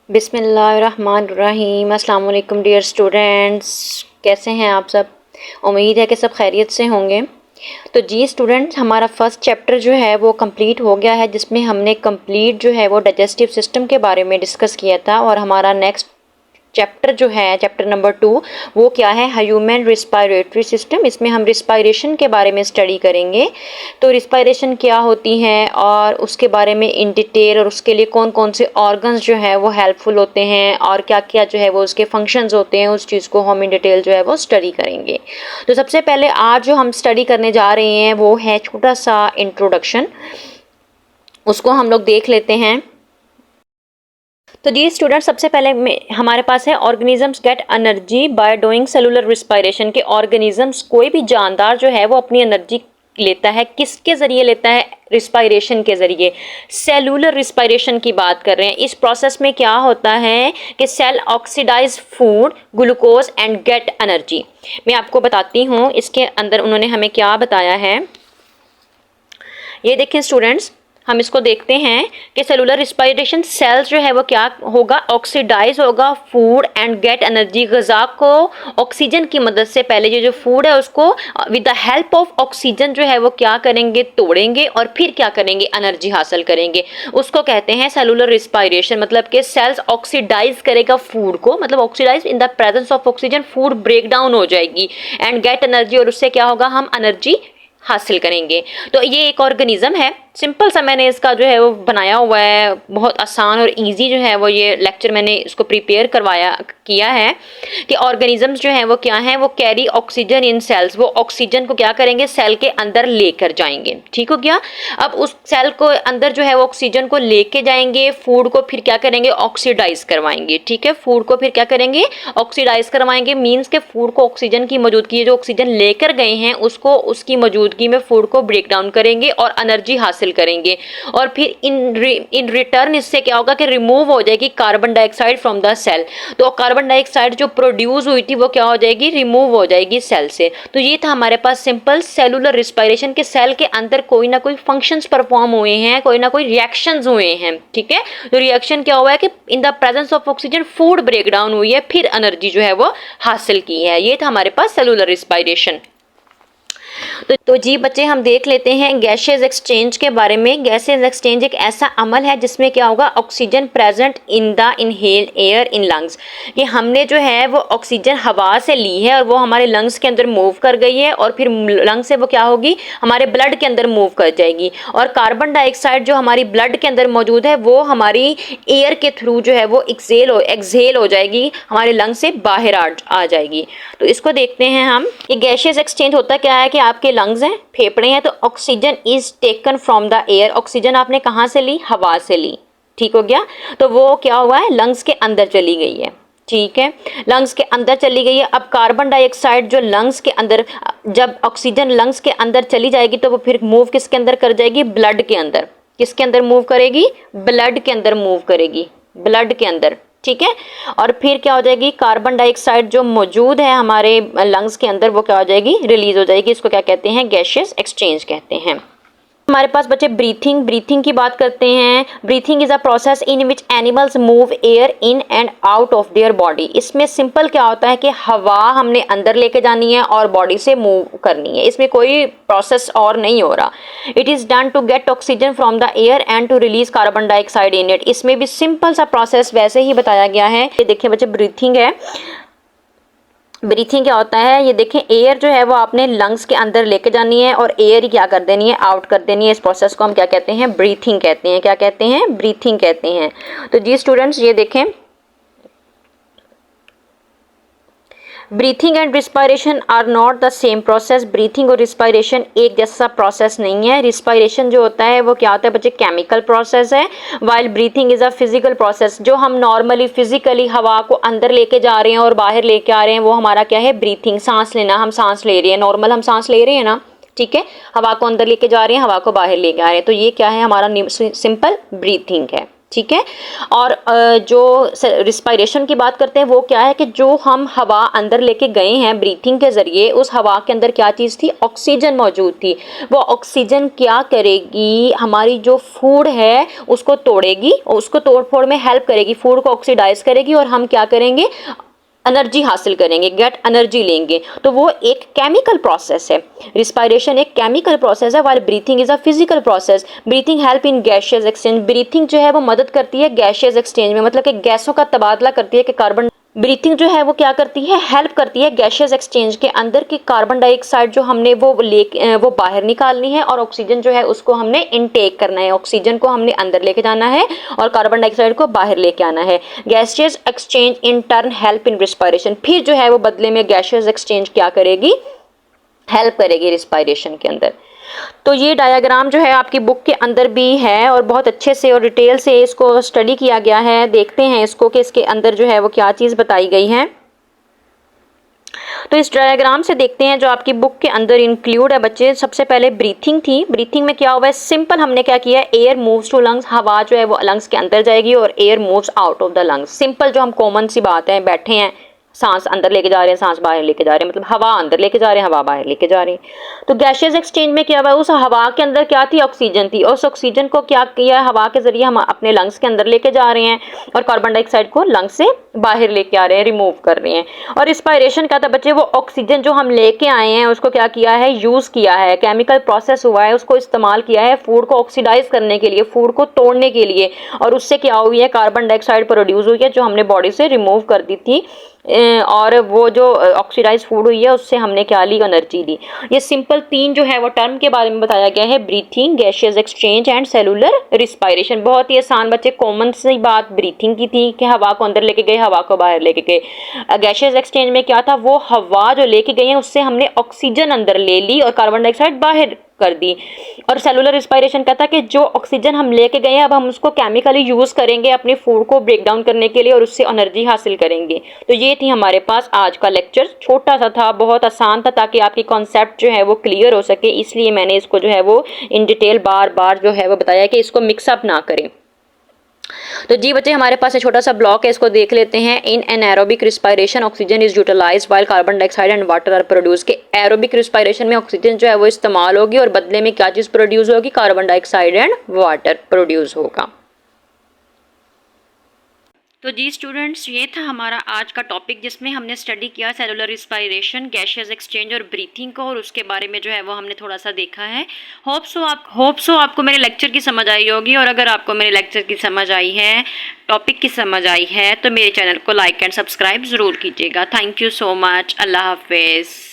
बिस्मिल्लाहिर्रहमानिर्रहीम। अस्सलाम वालेकुम डियर स्टूडेंट्स, कैसे हैं आप सब। उम्मीद है कि सब खैरियत से होंगे। तो जी स्टूडेंट्स, हमारा फर्स्ट चैप्टर जो है वो कंप्लीट हो गया है, जिसमें हमने कंप्लीट जो है वो डाइजेस्टिव सिस्टम के बारे में डिस्कस किया था। और हमारा नेक्स्ट चैप्टर जो है, चैप्टर नंबर 2, वो क्या है, ह्यूमन रिस्पायरेटरी सिस्टम। इसमें हम रिस्पायरेशन के बारे में स्टडी करेंगे। तो रिस्पायरेशन क्या होती है और उसके बारे में इन डिटेल, और उसके लिए कौन कौन से ऑर्गन्स जो है वो हेल्पफुल होते हैं और क्या क्या जो है वो उसके फंक्शंस होते हैं, उस चीज़ को हम इन डिटेल जो है वो स्टडी करेंगे। तो सबसे पहले आज जो हम स्टडी करने जा रहे हैं वो है छोटा सा इंट्रोडक्शन, उसको हम लोग देख लेते हैं। तो जी स्टूडेंट, सबसे पहले हमारे पास है organisms get energy by doing cellular respiration. के ऑर्गेनिजम्स, कोई भी जानदार जो है वो अपनी एनर्जी लेता है, किसके ज़रिए लेता है, रिस्पायरेशन के ज़रिए। सेलुलर रिस्पायरेशन की बात कर रहे हैं। इस प्रोसेस में क्या होता है कि cell oxidise food glucose and get energy. मैं आपको बताती हूँ इसके अंदर उन्होंने हमें क्या बताया है। ये देखें स्टूडेंट्स, हम इसको देखते हैं कि सेलुलर रिस्पायरेशन, सेल्स जो है वो क्या होगा, ऑक्सीडाइज होगा फूड एंड गेट एनर्जी। ग़िज़ा को ऑक्सीजन की मदद से, पहले ये जो फूड है उसको with the help of oxygen जो है वो क्या करेंगे, तोड़ेंगे और फिर क्या करेंगे, एनर्जी हासिल करेंगे। उसको कहते हैं सेलुलर रिस्पायरेशन। मतलब कि सेल्स ऑक्सीडाइज करेगा फूड को, मतलब oxidise in the presence of oxygen, food break down हो जाएगी एंड गेट एनर्जी, और उससे क्या होगा, हम एनर्जी हासिल करेंगे। तो ये एक ऑर्गेनिज्म है, सिंपल सा मैंने इसका जो है वो बनाया हुआ है, बहुत आसान और इजी जो है वो ये लेक्चर मैंने इसको प्रिपेयर किया है कि ऑर्गेनिजम्स जो हैं वो क्या हैं, वो कैरी ऑक्सीजन इन सेल्स। वो ऑक्सीजन को क्या करेंगे, सेल के अंदर लेकर जाएंगे। ठीक हो गया। अब उस सेल को अंदर जो है वो ऑक्सीजन को लेके जाएंगे, फूड को फिर क्या करेंगे, ऑक्सीडाइज करवाएंगे। ठीक है, फूड को फिर क्या करेंगे, ऑक्सीडाइज करवाएंगे। मीन्स के फूड को ऑक्सीजन की मौजूदगी, जो ऑक्सीजन लेकर गए हैं उसको, उसकी मौजूदगी में फूड को ब्रेक डाउन करेंगे और एनर्जी हासिल करेंगे। और फिर इन रिटर्न इससे क्या होगा कि रिमूव हो जाएगी carbon dioxide from the cell. तो कार्बन डाइऑक्साइड जो प्रोड्यूस हुई थी वो क्या हो जाएगी, रिमूव हो जाएगी सेल से। तो ये था हमारे पास सिंपल सेलुलर रिस्पायरेशन के सेल के अंदर कोई ना कोई फंक्शंस परफॉर्म हुए हैं, कोई ना कोई रिएक्शंस हुए हैं। ठीक है, तो रिएक्शन क्या हुआ है कि in the presence of oxygen food break down हुई है, फिर एनर्जी जो है वो हासिल की है। ये था हमारे पास सेलुलर रिस्पायरेशन। तो जी बच्चे, हम देख लेते हैं गैसेस एक्सचेंज के बारे में। गैसेस एक्सचेंज एक ऐसा अमल है जिसमें क्या होगा, oxygen present in the inhaled air in lungs. कि हमने जो है वो ऑक्सीजन हवा से ली है और वो हमारे लंग्स के अंदर मूव कर गई है, और फिर लंग्स से वो क्या होगी, हमारे ब्लड के अंदर मूव कर जाएगी। और कार्बन डाइऑक्साइड जो हमारी ब्लड के अंदर मौजूद है वो हमारी एयर के थ्रू जो है वो एक्सहेल हो जाएगी, हमारे लंग्स से बाहर आ जाएगी। तो इसको देखते हैं हम। ये गैसेस एक्सचेंज होता क्या है कि आपके लंग्स हैं, फेफड़े हैं, तो oxygen is taken from the air. Oxygen आपने कहाँ से ली, हवा से ली। ठीक हो गया। तो वो क्या हुआ है, लंग्स के अंदर चली गई है। ठीक है, लंग्स के अंदर चली गई है। अब कार्बन डाइऑक्साइड जो लंग्स के अंदर, जब ऑक्सीजन लंग्स के अंदर चली जाएगी तो वो फिर मूव किसके अंदर कर जाएगी, ब्लड के अंदर। किसके अंदर मूव करेगी, ब्लड के अंदर मूव करेगी, ब्लड के अंदर। ठीक है, और फिर क्या हो जाएगी, कार्बन डाइऑक्साइड जो मौजूद है हमारे लंग्स के अंदर वो क्या हो जाएगी, रिलीज हो जाएगी। इसको क्या कहते हैं, गैसेस एक्सचेंज कहते हैं। हमारे पास बच्चे ब्रीथिंग की बात करते हैं। Breathing is a process in which animals move air in and out of their body. इसमें सिंपल क्या होता है कि हवा हमने अंदर लेके जानी है और बॉडी से मूव करनी है, इसमें कोई प्रोसेस और नहीं हो रहा। It is done to get oxygen from the air and to release carbon dioxide in it. इसमें भी सिंपल सा प्रोसेस वैसे ही बताया गया है। ये देखिए बच्चे, ब्रीथिंग है। ब्रीथिंग क्या होता है, ये देखें, एयर जो है वो आपने लंग्स के अंदर लेके जानी है और एयर ही क्या कर देनी है, आउट कर देनी है। इस प्रोसेस को हम क्या कहते हैं, ब्रीथिंग कहते हैं। क्या कहते हैं, ब्रीथिंग कहते हैं। तो जी स्टूडेंट्स, ये देखें, breathing and respiration are not the same process. Breathing और रिस्पायरेशन एक जैसा प्रोसेस नहीं है। रिस्पायरेशन जो होता है वो क्या होता है बच्चे, केमिकल प्रोसेस है, while breathing is a physical process. जो हम नॉर्मली फिजिकली हवा को अंदर लेके जा रहे हैं और बाहर लेके आ रहे हैं वो हमारा क्या है, ब्रीथिंग। सांस लेना, हम सांस ले रहे हैं, नॉर्मल हम सांस ले रहे हैं ना। ठीक है, हवा को अंदर लेके जा रहे हैं, हवा को बाहर लेके आ रहे हैं, तो ये क्या है, हमारा सिंपल ब्रीथिंग है। ठीक है। और जो रिस्पायरेशन की बात करते हैं वो क्या है कि जो हम हवा अंदर लेके गए हैं ब्रीथिंग के ज़रिए, उस हवा के अंदर क्या चीज़ थी, ऑक्सीजन मौजूद थी। वो ऑक्सीजन क्या करेगी, हमारी जो फूड है उसको तोड़ेगी और उसको तोड़ फोड़ में हेल्प करेगी, फूड को ऑक्सीडाइज करेगी और हम क्या करेंगे, एनर्जी हासिल करेंगे, गेट एनर्जी लेंगे। तो वो एक केमिकल प्रोसेस है, रिस्पायरेशन एक केमिकल प्रोसेस है, while breathing is a physical process. Breathing help in gases exchange, breathing जो है वो मदद करती है गैसेस एक्सचेंज में, मतलब कि गैसों का तबादला करती है कि कार्बन, ब्रीथिंग जो है वो क्या करती है, हेल्प करती है गैसेस एक्सचेंज के अंदर की कार्बन डाइऑक्साइड जो हमने वो बाहर निकालनी है और ऑक्सीजन जो है उसको हमने इनटेक करना है, ऑक्सीजन को हमने अंदर लेके जाना है और कार्बन डाइऑक्साइड को बाहर लेके आना है। Gases exchange in turn help in respiration, फिर जो है वो बदले में गैसेस एक्सचेंज क्या करेगी, हेल्प करेगी रिस्पायरेशन के अंदर। तो ये डायग्राम जो है आपकी बुक के अंदर भी है और बहुत अच्छे से और डिटेल से इसको स्टडी किया गया है। देखते हैं इसको कि इसके अंदर जो है वो क्या चीज़ बताई गई है। तो इस डायग्राम से देखते हैं जो आपकी बुक के अंदर इंक्लूड है बच्चे। सबसे पहले ब्रीथिंग थी, ब्रीथिंग में क्या हुआ है, सिंपल हमने क्या किया, एयर मूव्स टू लंग्स, हवा जो है वो लंग्स के अंदर जाएगी और air moves out of the lungs. Simple जो हम कॉमन सी बात है, बैठे हैं, सांस अंदर लेके जा रहे हैं, सांस बाहर लेके जा रहे हैं, मतलब हवा अंदर लेके जा रहे हैं, हवा बाहर लेके जा रहे हैं। तो गैसेस एक्सचेंज में क्या हुआ, उस हवा के अंदर क्या थी, ऑक्सीजन थी, और उस ऑक्सीजन को क्या किया, हवा के जरिए हम अपने लंग्स के अंदर लेके जा रहे हैं और कार्बन डाइऑक्साइड को लंग्स से बाहर लेके आ रहे हैं, रिमूव कर रहे हैं। और रिस्पायरेशन क्या था बच्चे, वो ऑक्सीजन जो हम लेके आए हैं उसको क्या किया है, यूज किया है, केमिकल प्रोसेस हुआ है, उसको इस्तेमाल किया है फूड को ऑक्सीडाइज करने के लिए, फूड को तोड़ने के लिए, और उससे क्या हुई है, कार्बन डाइऑक्साइड प्रोड्यूस हुई है जो हमने बॉडी से रिमूव कर दी थी। और वो जो ऑक्सीडाइज फूड हुई है उससे हमने क्या ली, एनर्जी ली। ये सिंपल तीन जो है वो टर्म के बारे में बताया गया है, breathing, gases exchange and cellular respiration. बहुत ही आसान बच्चे, कॉमन सी बात ब्रीथिंग की थी कि हवा को अंदर लेके गए, हवा को बाहर लेके गए। गैसेस एक्सचेंज में क्या था, वो हवा जो लेके गए हैं उससे हमने ऑक्सीजन अंदर ले ली और कार्बन डाइऑक्साइड बाहर कर दी। और सेलुलर रिस्पायरेशन कहता है कि जो ऑक्सीजन हम लेके गए हैं अब हम उसको केमिकली यूज करेंगे अपने फूड को ब्रेक डाउन करने के लिए और उससे एनर्जी हासिल करेंगे। तो ये थी हमारे पास आज का लेक्चर, छोटा सा था, बहुत आसान था, ताकि आपकी कॉन्सेप्ट जो है वो क्लियर हो सके, इसलिए मैंने इसको जो है वो इन डिटेल बार बार जो है वो बताया कि इसको मिक्सअप ना करें। तो जी बच्चे, हमारे पास एक छोटा सा ब्लॉक है, इसको देख लेते हैं। In anaerobic respiration oxygen is utilised while carbon dioxide and water are produce, के एरोबिक रिस्पायरेशन में ऑक्सीजन जो है वो इस्तेमाल होगी और बदले में क्या चीज़ प्रोड्यूस होगी, carbon dioxide and water produce होगा। तो जी स्टूडेंट्स, ये था हमारा आज का टॉपिक जिसमें हमने स्टडी किया सेलुलर रिस्पायरेशन, गैसेस एक्सचेंज और ब्रीथिंग को, और उसके बारे में जो है वो हमने थोड़ा सा देखा है। होप सो आपको मेरे लेक्चर की समझ आई होगी, और अगर आपको मेरे लेक्चर की समझ आई है, टॉपिक की समझ आई है, तो मेरे चैनल को लाइक एंड सब्सक्राइब ज़रूर कीजिएगा। Thank you so much. अल्लाह हाफिज़।